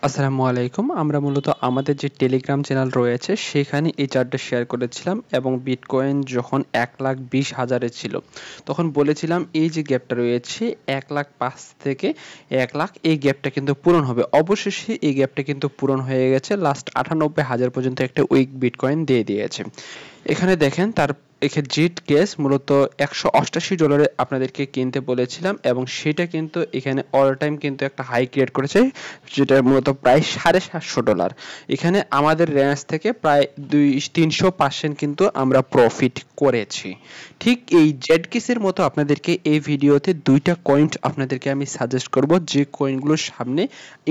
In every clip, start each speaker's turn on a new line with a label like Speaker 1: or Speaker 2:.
Speaker 1: আসসালামু আলাইকুম। আমরা মূলত আমাদের যে টেলিগ্রাম চ্যানেল রয়েছে সেখানে এই চার্টটা শেয়ার করেছিলাম এবং বিটকয়েন যখন 1,20,000 এ ছিল তখন বলেছিলাম এই যে গ্যাপটা রয়েছে 1,05,000 থেকে 1,00,000 এই গ্যাপটা কিন্তু পূরণ হবে। অবশেষে এই গ্যাপটা কিন্তু পূরণ হয়ে গেছে। লাস্ট 98,000 পর্যন্ত একটা উইক বিটকয়েন দিয়ে দিয়েছে। এখানে দেখেন তার জিট কেস মূলত $188 আপনাদেরকে কিনতে বলেছিলাম এবং সেটা কিন্তু এখানে অল টাইম কিন্তু একটা হাই ক্রিয়েট করেছে, যেটা মূলত প্রায় $750। এখানে আমাদের রেঞ্জ থেকে প্রায় 300% কিন্তু আমরা প্রফিট করেছি। ঠিক এই জেড কেসের মতো আপনাদেরকে এই ভিডিওতে দুইটা কয়েন আপনাদেরকে আমি সাজেস্ট করব, যে কয়েনগুলোর সামনে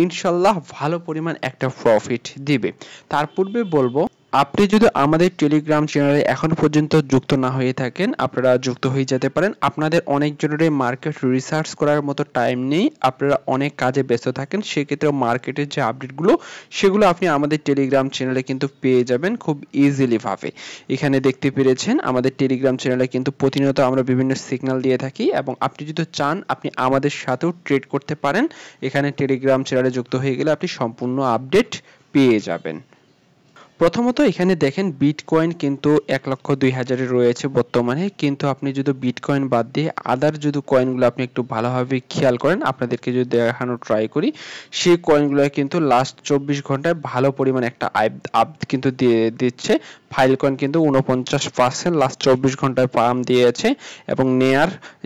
Speaker 1: ইনশাল্লাহ ভালো পরিমাণ একটা প্রফিট দিবে। তার পূর্বে বলবো, আপনি যদি আমাদের টেলিগ্রাম চ্যানেলে এখনো পর্যন্ত যুক্ত না হয়ে থাকেন আপনারা যুক্ত হয়ে যেতে পারেন। আপনাদের অনেকজনের মার্কেট রিসার্চ করার মতো টাইম নেই, আপনারা অনেক কাজে ব্যস্ত থাকেন, সেক্ষেত্রে মার্কেটের যে আপডেটগুলো সেগুলো আপনি আমাদের টেলিগ্রাম চ্যানেলে কিন্তু পেয়ে যাবেন খুব ইজিলি ভাবে। এখানে দেখতে পেরেছেন আমাদের টেলিগ্রাম চ্যানেলে কিন্তু প্রতিনিয়ত আমরা বিভিন্ন সিগন্যাল দিয়ে থাকি এবং আপনি যদি চান আপনি আমাদের সাথেও ট্রেড করতে পারেন। এখানে টেলিগ্রাম চ্যানেলে যুক্ত হয়ে গেলে আপনি সম্পূর্ণ আপডেট পেয়ে যাবেন। প্রথমত এখানে দেখেন বিটকয়েন কিন্তু 1,02,000 রয়েছে বর্তমানে, কিন্তু আপনি যদি বিটকয়েন বাদ দিয়ে আদার যদি কয়েনগুলো আপনি একটু ভালোভাবে খেয়াল করেন, আপনাদেরকে যদি দেখানোর ট্রাই করি, সেই কয়েনগুলো কিন্তু লাস্ট 24 ঘন্টায় ভালো পরিমাণ একটা আপ কিন্তু দিয়ে দিচ্ছে। ফাইল কয়েন কিন্তু 49% লাস্ট 24 ঘন্টায় পাম দিয়েছে এবং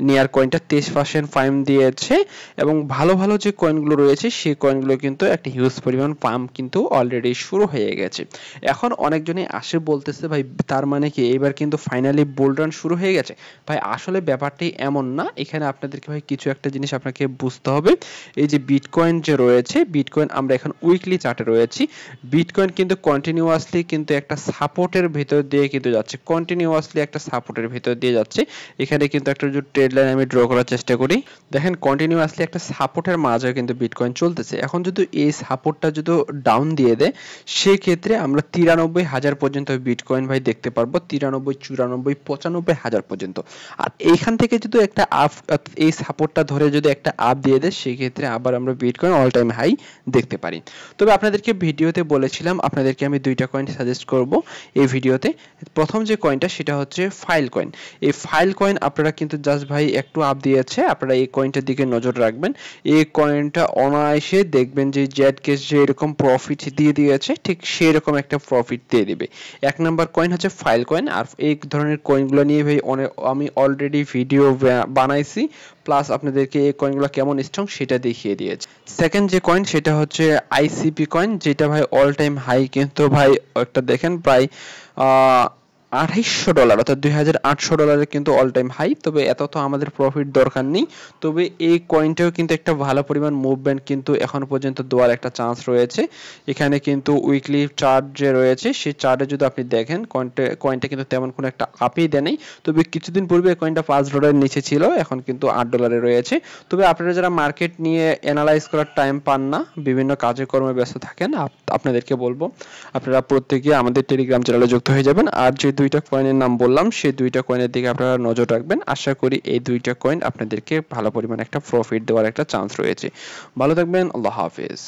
Speaker 1: নেয়ার কয়েনটা 23% পাম দিয়েছে এবং ভালো ভালো যে কয়েনগুলো রয়েছে সেই কয়েনগুলো কিন্তু একটা হিউজ পরিমাণ পাম কিন্তু অলরেডি শুরু হয়ে গেছে। এখন অনেকজনই আসে বলতেছে ভাই তার মানে কি এবার কিন্তু ফাইনালি বুল রান শুরু হয়ে গেছে। ভাই আসলে ব্যাপারটি এমন না, এখানে আপনাদেরকে ভাই কিছু একটা জিনিস আপনাকে বুঝতে হবে। এই যে বিটকয়েন যে রয়েছে, বিটকয়েন আমরা এখন উইকলি চার্টে রয়েছি, বিটকয়েন কিন্তু কন্টিনিউয়াসলি কিন্তু একটা সাপোর্টের ভিতর দিয়ে কিন্তু যাচ্ছে, কন্টিনিউয়াসলি একটা সাপোর্টের ভিতর দিয়ে যাচ্ছে। এখানে কিন্তু একটা যে ট্রেড লাইন আমি ড্র করার চেষ্টা করি, দেখেন কন্টিনিউয়াসলি একটা সাপোর্টের মাঝে কিন্তু বিটকয়েন চলতেছে। এখন যদি এই সাপোর্টটা যদি ডাউন দিয়ে দেয় সেক্ষেত্রে আমরা 93,000 পর্যন্ত বিটকয়েন ভাই দেখতে পারবো, 93, 94, 95,000 পর্যন্ত। আর এইখান থেকে যদি একটা আপ, এই সাপোর্টটা ধরে যদি একটা আপ দিয়ে দেয় সেক্ষেত্রে আবার আমরা বিটকয়েন অল টাইম হাই দেখতে পারি। তবে আপনাদেরকে ভিডিওতে বলেছিলাম আপনাদেরকে আমি দুইটা কয়েন সাজেস্ট করব এই ভিডিওতে। প্রথম যে কয়েনটা সেটা হচ্ছে ফাইল কয়েন। এই ফাইল কয়েন আপনারা কিন্তু জাস্ট ভাই একটু আপ দিয়েছে, আপনারা এই কয়েনটার দিকে নজর রাখবেন। এই কয়েনটা অনায়াসে দেখবেন যে জেড কেস যে এরকম প্রফিট দিয়ে দিয়েছে ঠিক সেরকম একটা প্রফিট দিয়ে দিবে। এক নাম্বার কয়েন হচ্ছে ফাইল কয়েন। আর এই ধরনের কয়েনগুলো নিয়ে ভাই আমি অলরেডি ভিডিও বানাইছি, প্লাস আপনাদেরকে এই কয়েনগুলো কেমন স্ট্রং সেটা দেখিয়ে দিয়েছি। সেকেন্ড যে কয়েন সেটা হচ্ছে আইসিপি কয়েন, যেটা ভাই অল টাইম হাই কিন্তু ভাই একটা দেখেন প্রায় $2,800 অর্থাৎ $2,800 কিন্তু অল টাইম হাই। তবে এত তো আমাদের প্রফিট দরকার নেই, তবে এই কয়েনটাও কিন্তু একটা ভালো পরিমাণ মুভমেন্ট কিন্তু এখন পর্যন্ত দেওয়ার একটা চান্স রয়েছে। এখানে কিন্তু উইকলি চার্ট যে রয়েছে সেই চার্টে যদি আপনি দেখেন কয়েনটা কিন্তু তেমন কোনো একটা আপই দেয় নেই। তবে কিছুদিন পূর্বে কয়েনটা $5 নিচে ছিল, এখন কিন্তু $8 রয়েছে। তবে আপনারা যারা মার্কেট নিয়ে অ্যানালাইজ করার টাইম পান না, বিভিন্ন কাজে কর্মে ব্যস্ত থাকেন, আপনাদেরকে বলবো আপনারা প্রত্যেকে আমাদের টেলিগ্রাম চ্যানেলে যুক্ত হয়ে যাবেন। আর যে দুইটা কয়েনের নাম বললাম সেই দুইটা কয়েনের দিকে আপনারা নজর রাখবেন। আশা করি এই দুইটা কয়েন আপনাদেরকে ভালো পরিমাণ একটা প্রফিট দেওয়ার একটা চান্স রয়েছে। ভালো থাকবেন, আল্লাহ হাফেজ।